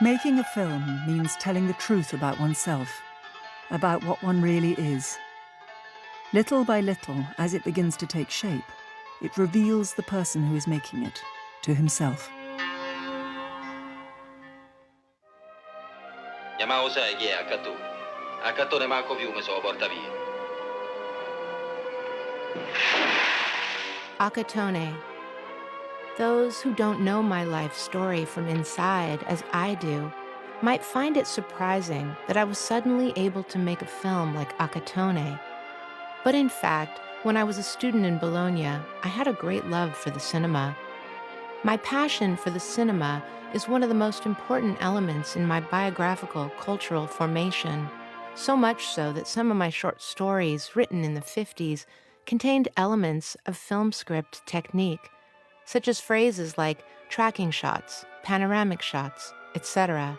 Making a film means telling the truth about oneself, about what one really is. Little by little, as it begins to take shape, it reveals the person who is making it to himself. Chiamavo sai chi è Accatone? Accatone manco più mi so porta via. Accatone. Those who don't know my life story from inside, as I do, might find it surprising that I was suddenly able to make a film like Accatone. But in fact, when I was a student in Bologna, I had a great love for the cinema. My passion for the cinema is one of the most important elements in my biographical cultural formation, so much so that some of my short stories written in the 50s contained elements of film script technique, such as phrases like tracking shots, panoramic shots, etc.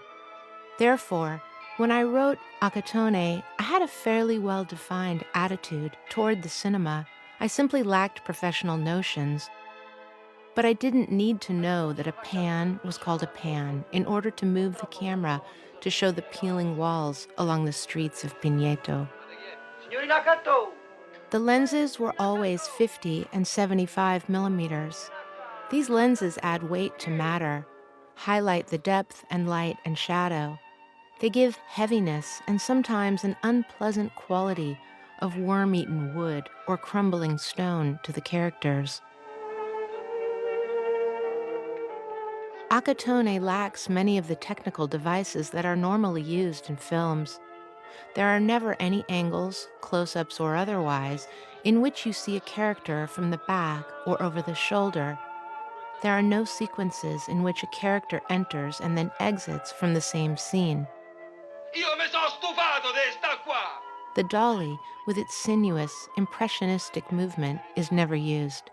Therefore, when I wrote Accatone, I had a fairly well-defined attitude toward the cinema. I simply lacked professional notions. But I didn't need to know that a pan was called a pan in order to move the camera to show the peeling walls along the streets of Pineto. The lenses were always 50 and 75 millimeters. These lenses add weight to matter, highlight the depth and light and shadow. They give heaviness and sometimes an unpleasant quality of worm-eaten wood or crumbling stone to the characters. Accatone lacks many of the technical devices that are normally used in films. There are never any angles, close-ups or otherwise, in which you see a character from the back or over the shoulder. There are no sequences in which a character enters and then exits from the same scene. Io mi sono stufato di sta qua! The dolly, with its sinuous, impressionistic movement, is never used.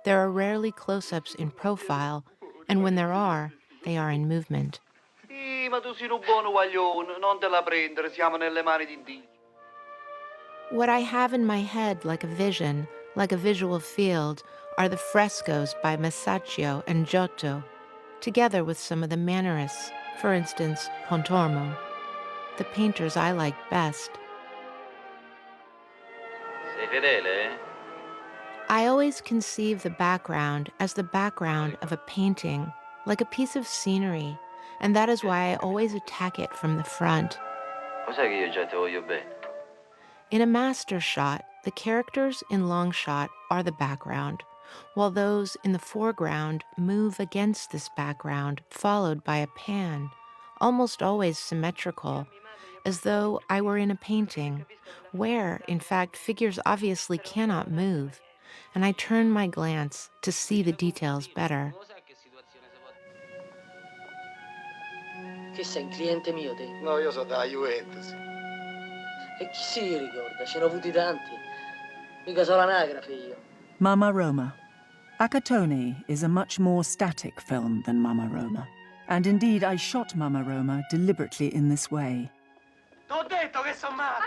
There are rarely close-ups in profile, and when there are, they are in movement. Sì, ma tu sei un buono guaglione, non te la prendere, siamo nelle mani di Dio. What I have in my head like a vision, like a visual field, are the frescoes by Masaccio and Giotto, together with some of the Mannerists, for instance, Pontormo, the painters I like best. Sei fedele, eh? I always conceive the background as the background of a painting, like a piece of scenery, and that is why I always attack it from the front. Lo sai che io già ti voglio bene. In a master shot, the characters in long shot are the background, while those in the foreground move against this background, followed by a pan, almost always symmetrical, as though I were in a painting, where, in fact, figures obviously cannot move, and I turn my glance to see the details better. Che sei, un cliente mio, te? No, io so da Juventus. E chi si ricorda? Ce ne ho avuti tanti. Mica solo anagrafe io. Mama Roma. Accatone is a much more static film than Mama Roma. And indeed, I shot Mama Roma deliberately in this way. T'ho detto che son matto.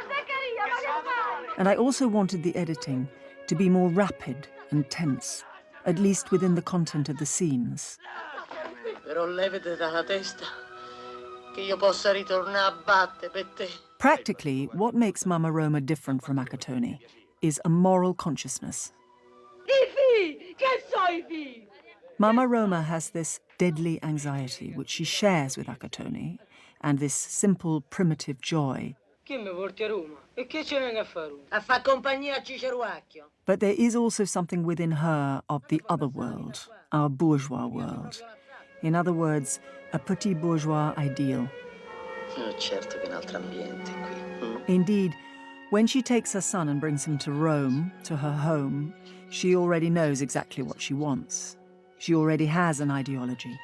And I also wanted the editing to be more rapid and tense, at least within the content of the scenes. Però levate dalla testa che io possa ritornare a battere per te. Practically, what makes Mama Roma different from Accatone is a moral consciousness. Mama Roma has this deadly anxiety, which she shares with Accatone, and this simple, primitive joy. Che mi porti a Roma? E che ci vengo a fare? A far compagnia a Ciceruacchio. But there is also something within her of the other world, our bourgeois world. In other words, a petit bourgeois ideal. Oh, certo che è un altro ambiente qui. Indeed, when she takes her son and brings him to Rome, to her home, she already knows exactly what she wants. She already has an ideology,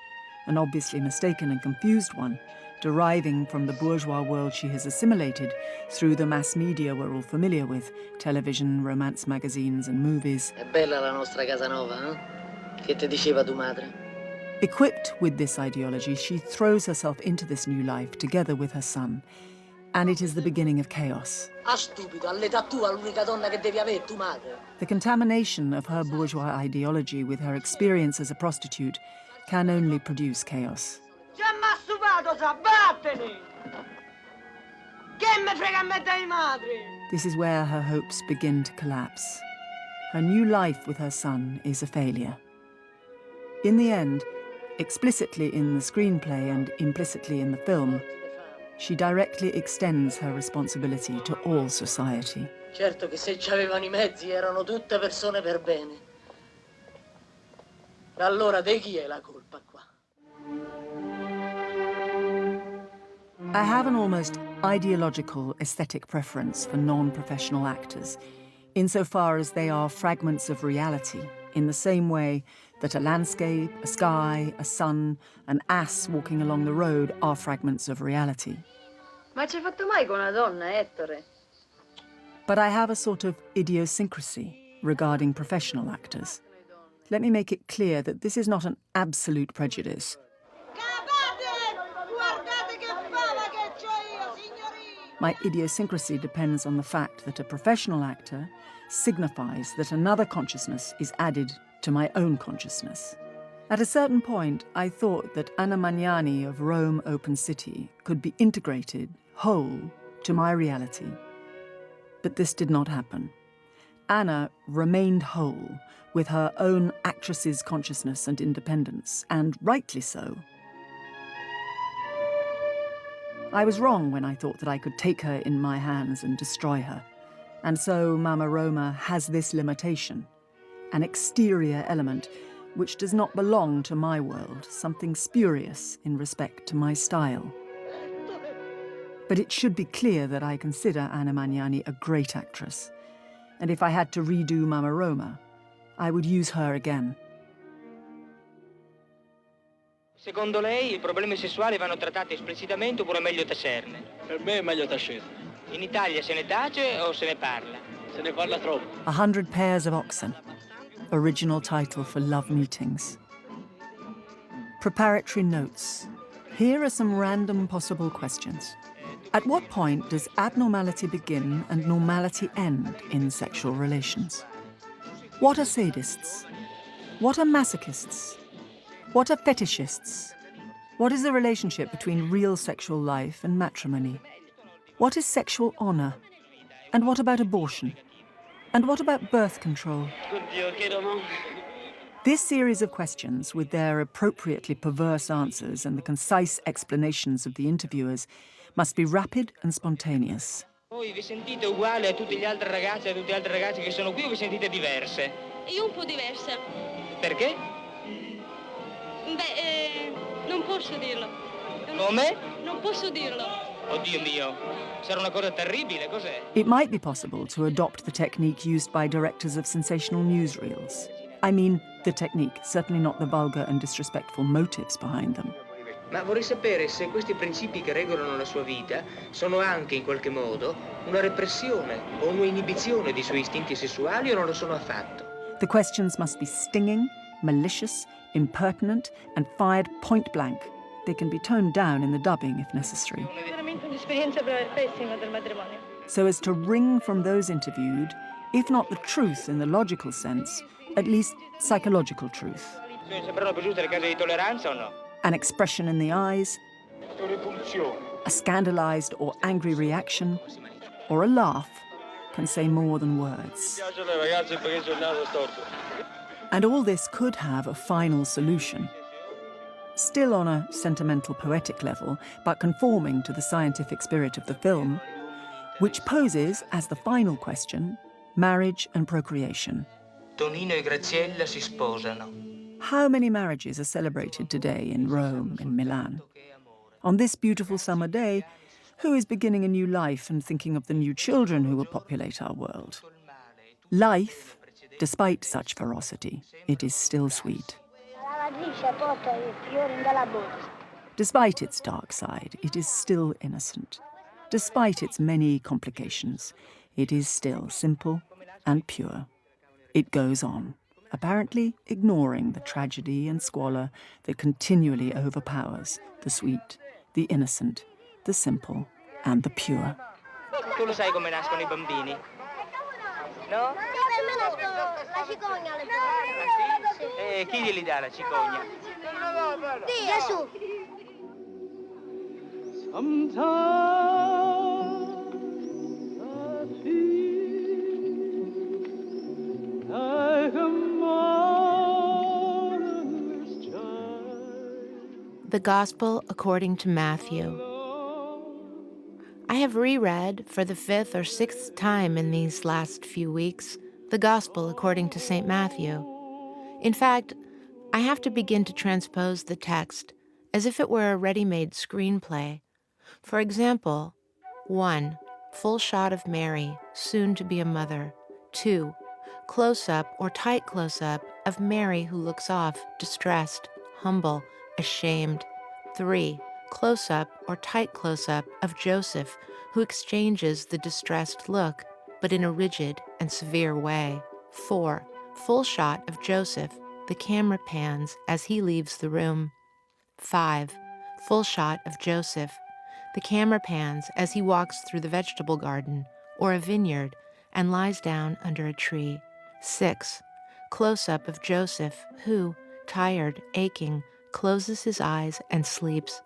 an obviously mistaken and confused one, deriving from the bourgeois world she has assimilated through the mass media we're all familiar with, television, romance magazines and movies. È bella la nostra casa nova, eh? Che te diceva tua madre? Equipped with this ideology, she throws herself into this new life together with her son, and it is the beginning of chaos. Ah, stupido, all'età tua l'unica donna che devi avere è tua madre. The contamination of her bourgeois ideology with her experience as a prostitute can only produce chaos. sposato, sa, vattene! Che me frega a me dai madri? This is where her hopes begin to collapse. Her new life with her son is a failure. In the end, explicitly in the screenplay and implicitly in the film, she directly extends her responsibility to all society. Certo che se c'avevano i mezzi erano tutte persone per bene. Allora di chi è la colpa qua? I have an almost ideological aesthetic preference for non-professional actors, insofar as they are fragments of reality, in the same way that a landscape, a sky, a sun, an ass walking along the road are fragments of reality. Ma ci hai fatto mai con una donna, Ettore? But I have a sort of idiosyncrasy regarding professional actors. Let me make it clear that this is not an absolute prejudice. My idiosyncrasy depends on the fact that a professional actor signifies that another consciousness is added to my own consciousness. At a certain point, I thought that Anna Magnani of Rome Open City could be integrated, whole, to my reality. But this did not happen. Anna remained whole, with her own actress's consciousness and independence, and rightly so. I was wrong when I thought that I could take her in my hands and destroy her. And so Mama Roma has this limitation, an exterior element which does not belong to my world, something spurious in respect to my style. But it should be clear that I consider Anna Magnani a great actress, and if I had to redo Mama Roma, I would use her again. Secondo lei i problemi sessuali vanno trattati esplicitamente oppure è meglio tacerne? Per me è meglio tacere. In Italia se ne tace o se ne parla? Se ne parla troppo. 100 Pairs of Oxen, original title for Love Meetings. Preparatory notes. Here are some random possible questions. At what point does abnormality begin and normality end in sexual relations? What are sadists? What are masochists? What are fetishists? What is the relationship between real sexual life and matrimony? What is sexual honor? And what about abortion? And what about birth control? This series of questions, with their appropriately perverse answers and the concise explanations of the interviewers, must be rapid and spontaneous. Voi vi sentite uguali a tutti gli altri ragazzi e a tutte le altre ragazze che sono qui o vi sentite diverse? Io un po' diversa. Perché? Non posso dirlo. Come? Non posso dirlo. Oddio mio, sarà una cosa terribile, cos'è? It might be possible to adopt the technique used by directors of sensational newsreels. I mean, the technique, certainly not the vulgar and disrespectful motives behind them. Ma vorrei sapere se questi principi che regolano la sua vita sono anche, in qualche modo, una repressione o un'inibizione dei suoi istinti sessuali o non lo sono affatto. The questions must be stinging, malicious, impertinent, and fired point blank. They can be toned down in the dubbing if necessary. È veramente un'esperienza pessima del matrimonio. So as to wring from those interviewed, if not the truth in the logical sense, at least psychological truth. Sembrano più giuste le case di tolleranza o no? An expression in the eyes, a scandalized or angry reaction, or a laugh can say more than words. And all this could have a final solution. Still on a sentimental poetic level, but conforming to the scientific spirit of the film, which poses, as the final question, marriage and procreation. Tonino e Graziella si sposano. How many marriages are celebrated today in Rome, in Milan? On this beautiful summer day, who is beginning a new life and thinking of the new children who will populate our world? Life, despite such ferocity, it is still sweet. Despite its dark side, it is still innocent. Despite its many complications, it is still simple and pure. It goes on, apparently ignoring the tragedy and squalor that continually overpowers the sweet, the innocent, the simple, and the pure. Tu lo sai come nascono I bambini? No? La cicogna le E chi glieli dà la cicogna? Gesù. The Gospel according to Matthew. I have reread for the 5th or 6th time in these last few weeks the Gospel according to St. Matthew. In fact, I have to begin to transpose the text as if it were a ready-made screenplay. For example, 1. Full shot of Mary, soon to be a mother. 2. Close-up or tight close-up of Mary who looks off, distressed, humble, ashamed. 3. Close-up or tight close-up of Joseph who exchanges the distressed look, but in a rigid and severe way. 4. Full shot of Joseph. The camera pans as he leaves the room. 5. Full shot of Joseph. The camera pans as he walks through the vegetable garden or a vineyard and lies down under a tree. 6. Close-up of Joseph who, tired, aching, closes his eyes and sleeps.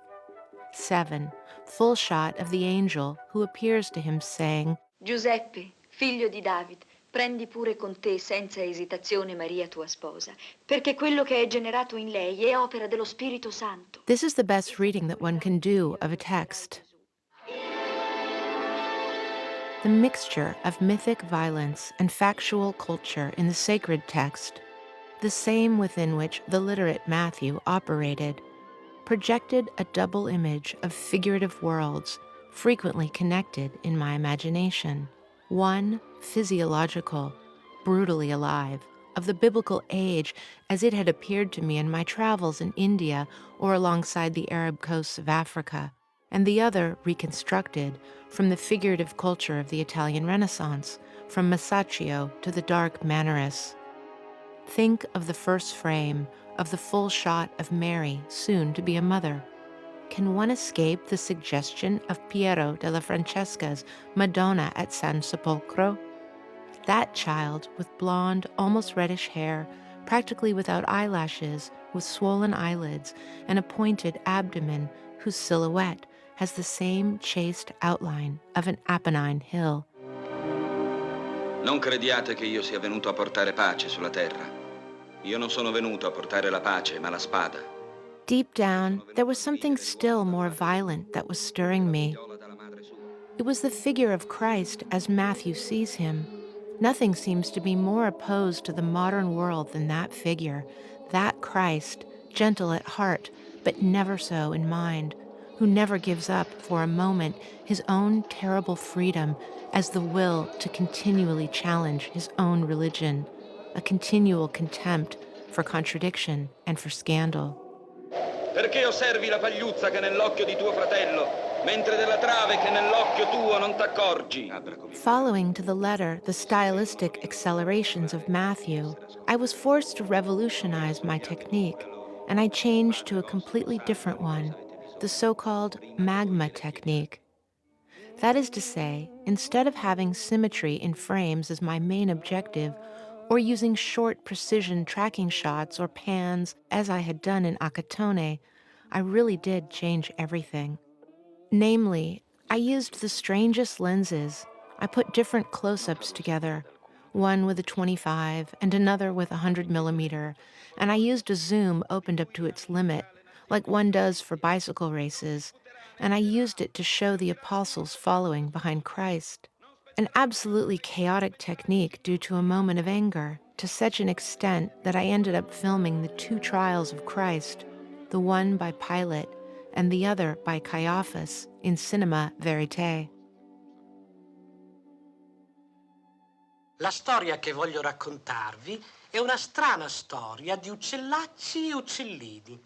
7. Full shot of the angel who appears to him saying, Giuseppe, figlio di David, prendi pure con te senza esitazione Maria tua sposa, perché quello che è generato in lei è opera dello Spirito Santo. This is the best reading that one can do of a text. The mixture of mythic violence and factual culture in the sacred text, the same within which the literate Matthew operated, projected a double image of figurative worlds frequently connected in my imagination. One, physiological, brutally alive, of the biblical age as it had appeared to me in my travels in India or alongside the Arab coasts of Africa, and the other reconstructed from the figurative culture of the Italian Renaissance, from Masaccio to the dark Mannerists. Think of the first frame of the full shot of Mary, soon to be a mother. Can one escape the suggestion of Piero della Francesca's Madonna at San Sepolcro? That child with blonde, almost reddish hair, practically without eyelashes, with swollen eyelids and a pointed abdomen whose silhouette has the same chaste outline of an Apennine hill. Non crediate che io sia venuto a portare pace sulla terra. Io non sono venuto a portare la pace, ma la spada. Deep down, there was something still more violent that was stirring me. It was the figure of Christ as Matthew sees him. Nothing seems to be more opposed to the modern world than that figure, that Christ, gentle at heart, but never so in mind, who never gives up for a moment his own terrible freedom as the will to continually challenge his own religion, a continual contempt for contradiction and for scandal. Perché osservi la pagliuzza che è nell'occhio di tuo fratello, mentre della trave che è nell'occhio tuo non t'accorgi? Following to the letter the stylistic accelerations of Matthew, I was forced to revolutionize my technique, and I changed to a completely different one, the so-called magma technique. That is to say, instead of having symmetry in frames as my main objective, or using short precision tracking shots or pans as I had done in Acatone, I really did change everything. Namely, I used the strangest lenses. I put different close-ups together, one with a 25 and another with a 100 millimeter, and I used a zoom opened up to its limit, like one does for bicycle races, and I used it to show the apostles following behind Christ. An absolutely chaotic technique due to a moment of anger, to such an extent that I ended up filming the two trials of Christ, the one by Pilate and the other by Caiaphas in cinema verité. La storia che voglio raccontarvi è una strana storia di uccellacci e uccellini.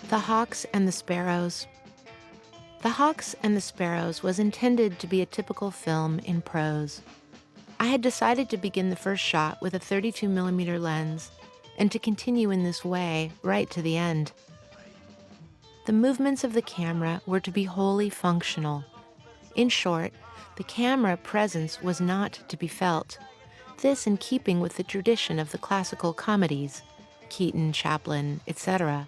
The Hawks and the Sparrows. The Hawks and the Sparrows was intended to be a typical film in prose. I had decided to begin the first shot with a 32 millimeter lens and to continue in this way right to the end. The movements of the camera were to be wholly functional. In short, the camera presence was not to be felt. this in keeping with the tradition of the classical comedies, Keaton, Chaplin, etc.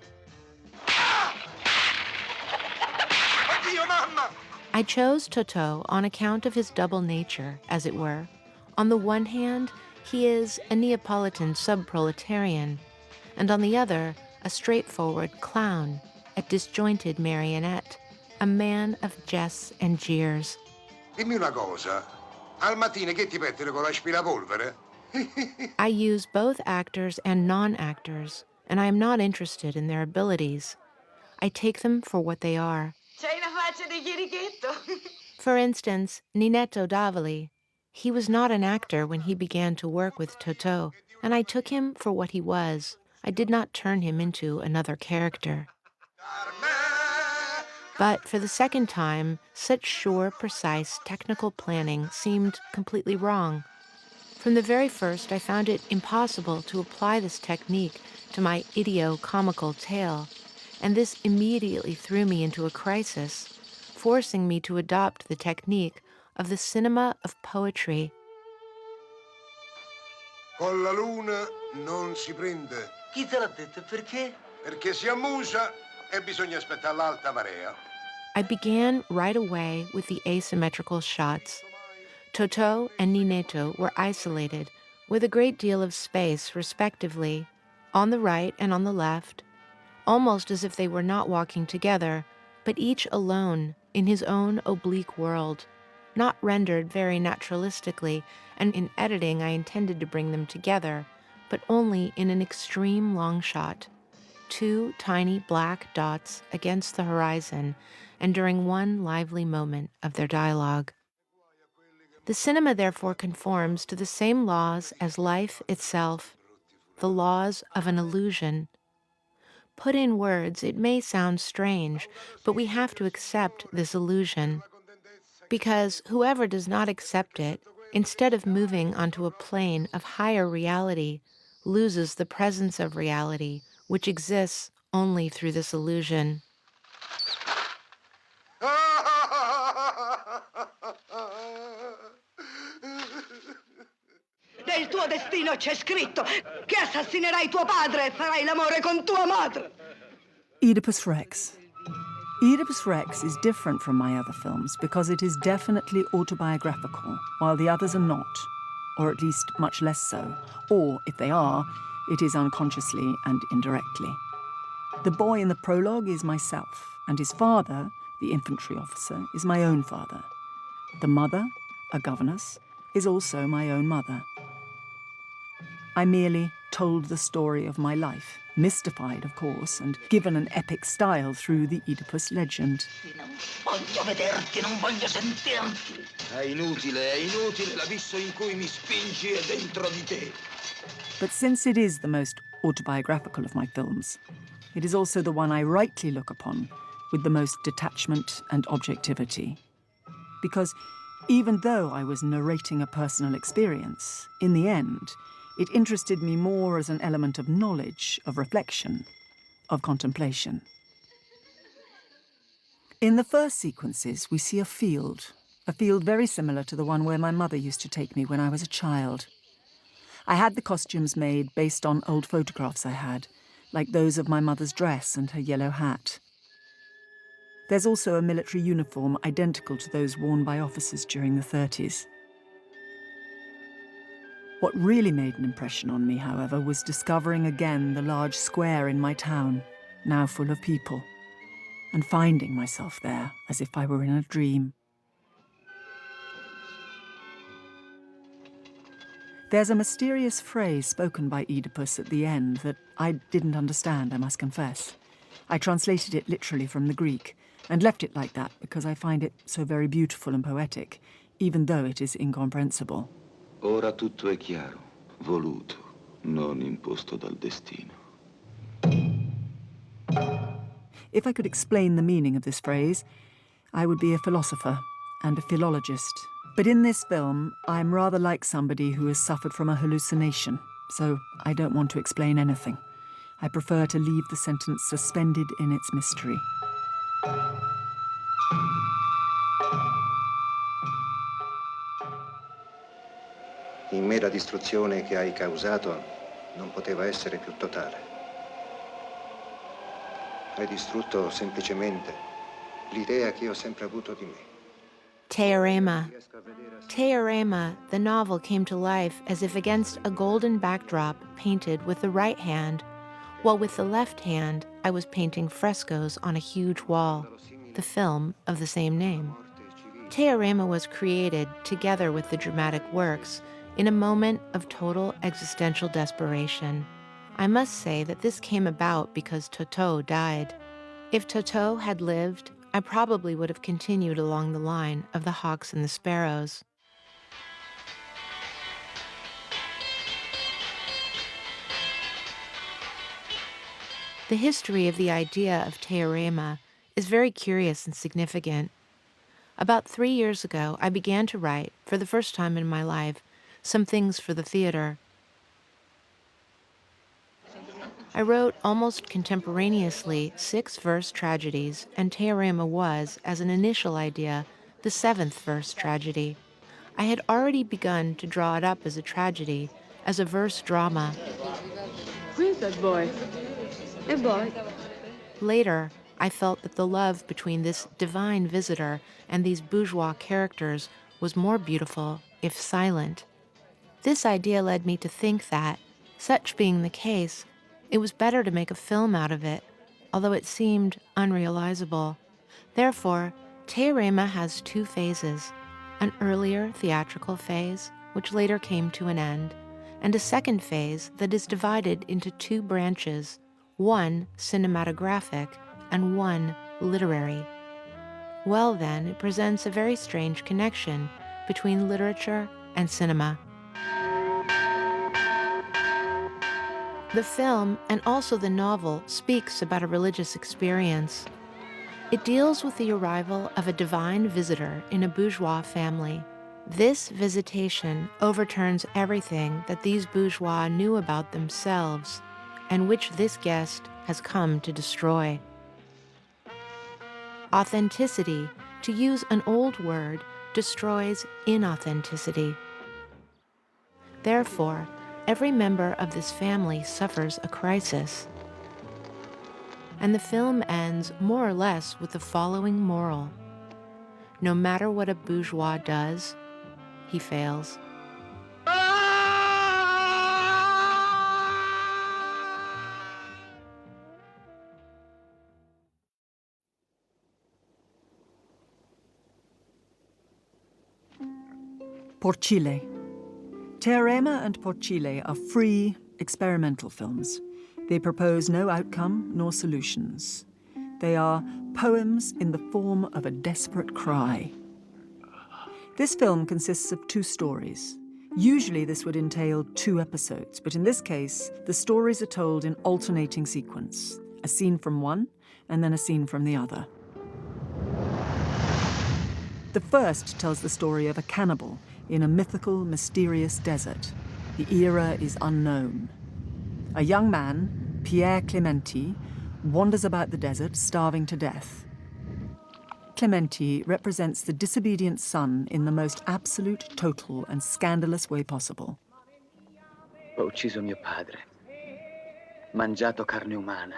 I chose Totò on account of his double nature, as it were. On the one hand, he is a Neapolitan sub-proletarian, and on the other, a straightforward clown, a disjointed marionette, a man of jests and jeers. Dimmi una cosa, al mattino che ti pettine con l'aspirapolvere? I use both actors and non-actors, and I am not interested in their abilities. I take them for what they are. C'hai una faccia di chierichetto. For instance, Ninetto Davoli. He was not an actor when he began to work with Totò, and I took him for what he was. I did not turn him into another character. But for the second time, such sure, precise, technical planning seemed completely wrong. From the very first, I found it impossible to apply this technique to my idio-comical tale, and this immediately threw me into a crisis, forcing me to adopt the technique of the cinema of poetry. Con la luna non si prende. Chi te l'ha detto? Perché? Perché si ammusa e bisogna aspettare l'alta marea. I began right away with the asymmetrical shots. Totò and Ninetto were isolated, with a great deal of space, respectively, on the right and on the left, almost as if they were not walking together, but each alone in his own oblique world, not rendered very naturalistically, and in editing I intended to bring them together, but only in an extreme long shot. 2 tiny black dots against the horizon, and during one lively moment of their dialogue. The cinema therefore conforms to the same laws as life itself, the laws of an illusion. Put in words, it may sound strange, but we have to accept this illusion. Because whoever does not accept it, instead of moving onto a plane of higher reality, loses the presence of reality, which exists only through this illusion. Nel tuo destino c'è scritto che assassinerai tuo padre e farai l'amore con tua madre. Oedipus Rex. Oedipus Rex is different from my other films because it is definitely autobiographical, while the others are not, or at least much less so, or, if they are, it is unconsciously and indirectly. The boy in the prologue is myself, and his father, the infantry officer, is my own father. The mother, a governess, is also my own mother. I merely told the story of my life, mystified, of course, and given an epic style through the Oedipus legend. Non voglio vederti, non voglio sentirti. È inutile, l'abisso in cui mi spingi è dentro di te. But since it is the most autobiographical of my films, it is also the one I rightly look upon with the most detachment and objectivity. Because even though I was narrating a personal experience, in the end, it interested me more as an element of knowledge, of reflection, of contemplation. In the first sequences, we see a field very similar to the one where my mother used to take me when I was a child. I had the costumes made based on old photographs I had, like those of my mother's dress and her yellow hat. There's also a military uniform identical to those worn by officers during the 30s. What really made an impression on me, however, was discovering again the large square in my town, now full of people, and finding myself there as if I were in a dream. There's a mysterious phrase spoken by Oedipus at the end that I didn't understand, I must confess. I translated it literally from the Greek, and left it like that because I find it so very beautiful and poetic, even though it is incomprehensible. Ora tutto è chiaro, voluto, non imposto dal destino. If I could explain the meaning of this phrase, I would be a philosopher and a philologist. But in this film, I'm rather like somebody who has suffered from a hallucination, so I don't want to explain anything. I prefer to leave the sentence suspended in its mystery. in me la distruzione che hai causato non poteva essere più totale. Hai distrutto semplicemente l'idea che ho sempre avuto di me. Teorema. Teorema, the novel, came to life as if against a golden backdrop painted with the right hand, while with the left hand I was painting frescoes on a huge wall, the film of the same name. Teorema was created, together with the dramatic works, in a moment of total existential desperation. I must say that this came about because Totò died. If Totò had lived, I probably would have continued along the line of the hawks and the sparrows. The history of the idea of teorema is very curious and significant. About 3 years ago, I began to write, for the first time in my life, some things for the theater. I wrote almost contemporaneously 6 verse tragedies, and teorema was, as an initial idea, the 7th verse tragedy. I had already begun to draw it up as a tragedy, as a verse drama. Where's that boy? A boy. Later, I felt that the love between this divine visitor and these bourgeois characters was more beautiful if silent. This idea led me to think that, such being the case, it was better to make a film out of it, although it seemed unrealizable. Therefore, teorema has 2 phases, an earlier theatrical phase, which later came to an end, and a second phase that is divided into 2 branches, one cinematographic and one literary. Well then, it presents a very strange connection between literature and cinema. The film, and also the novel, speaks about a religious experience. It deals with the arrival of a divine visitor in a bourgeois family. This visitation overturns everything that these bourgeois knew about themselves, and which this guest has come to destroy. Authenticity, to use an old word, destroys inauthenticity. Therefore, every member of this family suffers a crisis. And the film ends more or less with the following moral. No matter what a bourgeois does, he fails. Porcile. Teorema and Porcile are free, experimental films. They propose no outcome nor solutions. They are poems in the form of a desperate cry. This film consists of 2 stories. Usually this would entail 2 episodes, but in this case, the stories are told in alternating sequence, a scene from one and then a scene from the other. The first tells the story of a cannibal in a mythical, mysterious desert. The era is unknown. A young man, Pier Clementi, wanders about the desert, starving to death. Clementi represents the disobedient son in the most absolute, total, and scandalous way possible. Ho ucciso mio padre. Mangiato carne umana.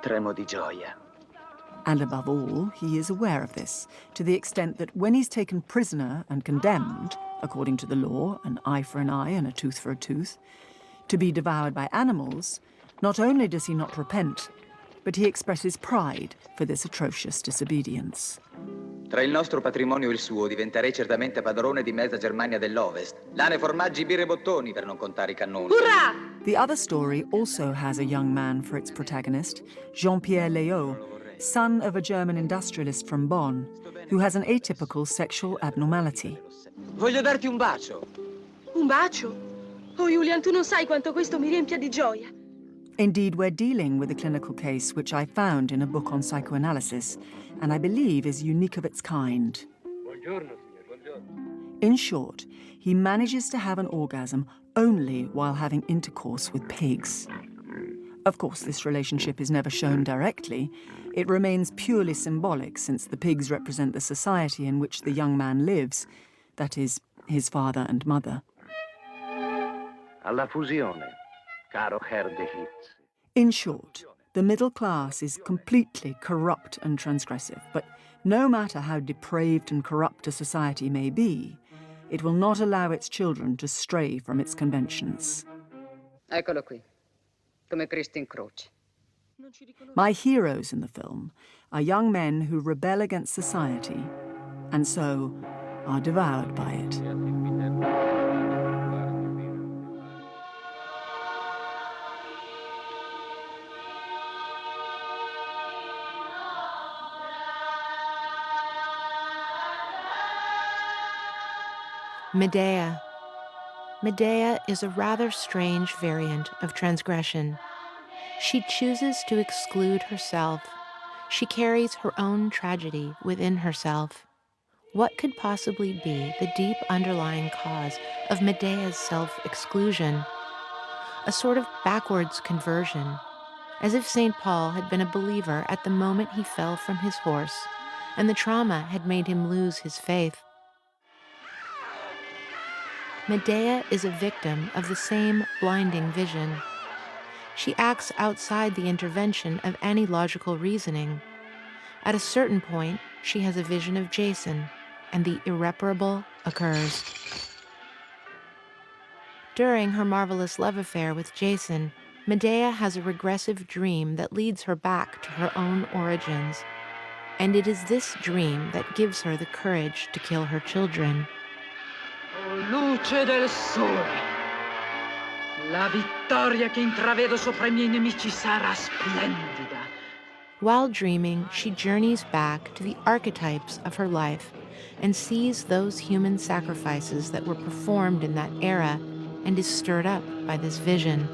Tremo di gioia. And above all, he is aware of this, to the extent that when he's taken prisoner and condemned, according to the law, an eye for an eye and a tooth for a tooth, to be devoured by animals, not only does he not repent, but he expresses pride for this atrocious disobedience. Tra il nostro patrimonio e il suo diventerei certamente padrone di mezza Germania dell'Ovest. Lane, formaggi, birre e bottoni, per non contare i cannoni. Hurrah! The other story also has a young man for its protagonist, Jean-Pierre Léaud, son of a German industrialist from Bonn, who has an atypical sexual abnormality. Voglio darti un bacio. Un bacio? Oh, Julian, tu non sai quanto questo mi riempia di gioia. Indeed, we're dealing with a clinical case which I found in a book on psychoanalysis, and I believe is unique of its kind. Buongiorno, signor. In short, he manages to have an orgasm only while having intercourse with pigs. Of course, this relationship is never shown directly. It remains purely symbolic, since the pigs represent the society in which the young man lives, that is, his father and mother. Alla fusione, caro Herr de Hitz. In short, the middle class is completely corrupt and transgressive, but no matter how depraved and corrupt a society may be, it will not allow its children to stray from its conventions. Eccolo qui, come Cristo in croce. My heroes in the film are young men who rebel against society and so are devoured by it. Medea. Medea is a rather strange variant of transgression. She chooses to exclude herself. She carries her own tragedy within herself. What could possibly be the deep underlying cause of Medea's self-exclusion? A sort of backwards conversion, as if St. Paul had been a believer at the moment he fell from his horse, and the trauma had made him lose his faith. Medea is a victim of the same blinding vision. She acts outside the intervention of any logical reasoning. At a certain point, she has a vision of Jason, and the irreparable occurs. During her marvelous love affair with Jason, Medea has a regressive dream that leads her back to her own origins. And it is this dream that gives her the courage to kill her children. O luce del sole, la vittoria che intravedo sopra I miei nemici sarà splendida. While dreaming, she journeys back to the archetypes of her life and sees those human sacrifices that were performed in that era and is stirred up by this vision.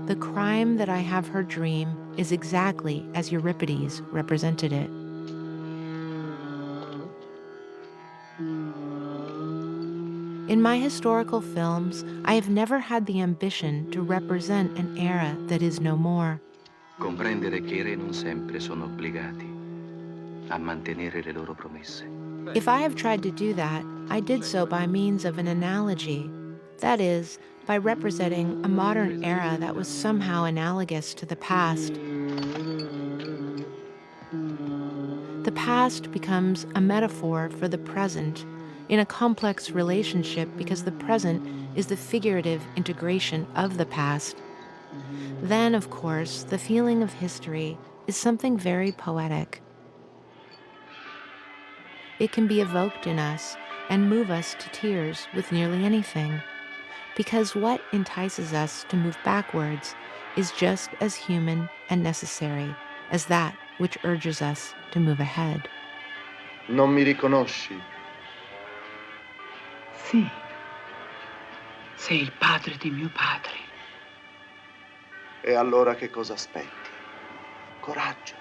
The crime that I have her dream is exactly as Euripides represented it. In my historical films, I have never had the ambition to represent an era that is no more. Comprendere che I re non sempre sono obbligati a mantenere le loro promesse. If I have tried to do that, I did so by means of an analogy. That is, by representing a modern era that was somehow analogous to the past. The past becomes a metaphor for the present, in a complex relationship because the present is the figurative integration of the past. Then, of course, the feeling of history is something very poetic. It can be evoked in us and move us to tears with nearly anything, because what entices us to move backwards is just as human and necessary as that which urges us to move ahead. Non mi riconosci? Sì, sei il padre di mio padre. E allora che cosa aspetti? Coraggio.